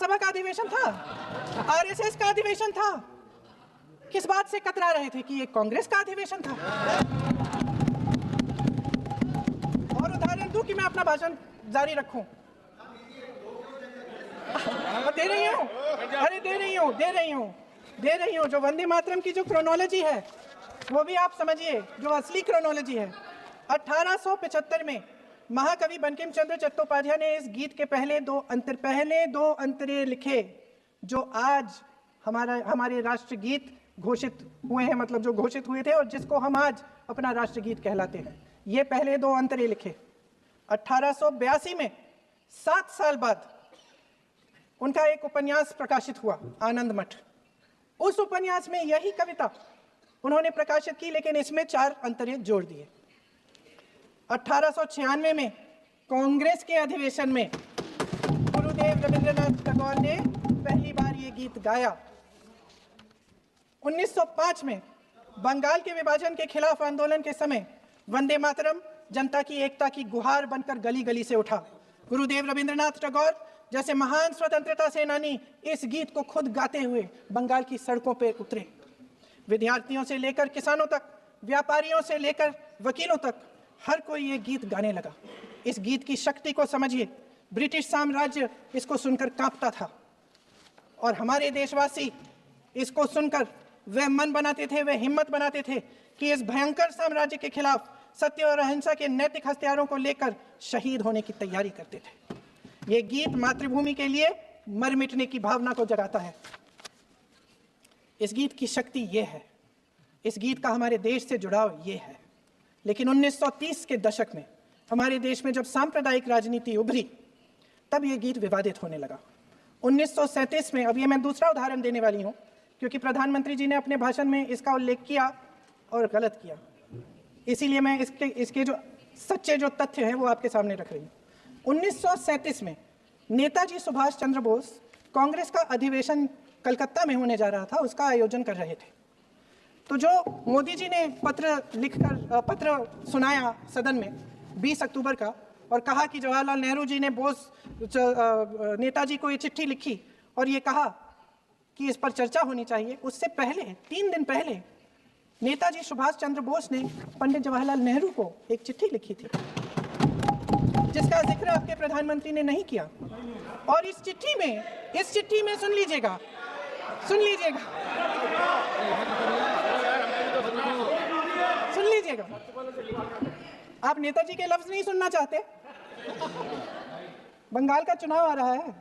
महासभा का अधिवेशन था, आरएसएस का अधिवेशन था। किस बात से कतरा रहे थे कि ये कांग्रेस का अधिवेशन था? और उदाहरण दूं कि मैं अपना भाषण जारी रखूं? दे रही हूं, अरे दे रही हूं। जो वंदे मातरम की जो क्रोनोलॉजी है वो भी आप समझिए, जो असली क्रोनोलॉजी है। 1875 में महाकवि बंकिम चंद्र चट्टोपाध्याय ने इस गीत के पहले दो अंतरे लिखे, जो आज हमारे राष्ट्रगीत घोषित हुए हैं, मतलब जो घोषित हुए थे और जिसको हम आज अपना राष्ट्रगीत कहलाते हैं। ये पहले दो अंतरे लिखे 1882 में। 7 साल बाद उनका एक उपन्यास प्रकाशित हुआ, आनंद मठ। उस उपन्यास में यही कविता उन्होंने प्रकाशित की, लेकिन इसमें 4 अंतरे जोड़ दिए। 1896 में कांग्रेस के अधिवेशन में गुरुदेव रविंद्रनाथ टैगोर ने पहली बार ये गीत गाया। 1905 में बंगाल के विभाजन के खिलाफ आंदोलन के समय वंदे मातरम जनता की एकता की गुहार बनकर गली गली से उठा। गुरुदेव रविंद्रनाथ टैगोर जैसे महान स्वतंत्रता सेनानी इस गीत को खुद गाते हुए बंगाल की सड़कों पर उतरे। विद्यार्थियों से लेकर किसानों तक, व्यापारियों से लेकर वकीलों तक, हर कोई ये गीत गाने लगा। इस गीत की शक्ति को समझिए। ब्रिटिश साम्राज्य इसको सुनकर कांपता था और हमारे देशवासी इसको सुनकर वे मन बनाते थे, वे हिम्मत बनाते थे कि इस भयंकर साम्राज्य के खिलाफ सत्य और अहिंसा के नैतिक हथियारों को लेकर शहीद होने की तैयारी करते थे। ये गीत मातृभूमि के लिए मर मिटने की भावना को जगाता है। इस गीत की शक्ति ये है, इस गीत का हमारे देश से जुड़ाव ये है। लेकिन 1930 के दशक में हमारे देश में जब सांप्रदायिक राजनीति उभरी, तब ये गीत विवादित होने लगा। 1937 में, अब ये मैं दूसरा उदाहरण देने वाली हूँ क्योंकि प्रधानमंत्री जी ने अपने भाषण में इसका उल्लेख किया और गलत किया, इसीलिए मैं इसके जो सच्चे जो तथ्य हैं वो आपके सामने रख रही हूँ। 1937 में नेताजी सुभाष चंद्र बोस कांग्रेस का अधिवेशन कलकत्ता में होने जा रहा था, उसका आयोजन कर रहे थे। तो जो मोदी जी ने पत्र सुनाया सदन में 20 अक्टूबर का और कहा कि जवाहरलाल नेहरू जी ने नेताजी को ये चिट्ठी लिखी और ये कहा कि इस पर चर्चा होनी चाहिए, उससे पहले 3 दिन पहले नेताजी सुभाष चंद्र बोस ने पंडित जवाहरलाल नेहरू को एक चिट्ठी लिखी थी जिसका जिक्र आपके प्रधानमंत्री ने नहीं किया। और इस चिट्ठी में सुन लीजिएगा, आप नेताजी के लफ्ज नहीं सुनना चाहते? बंगाल का चुनाव आ रहा है।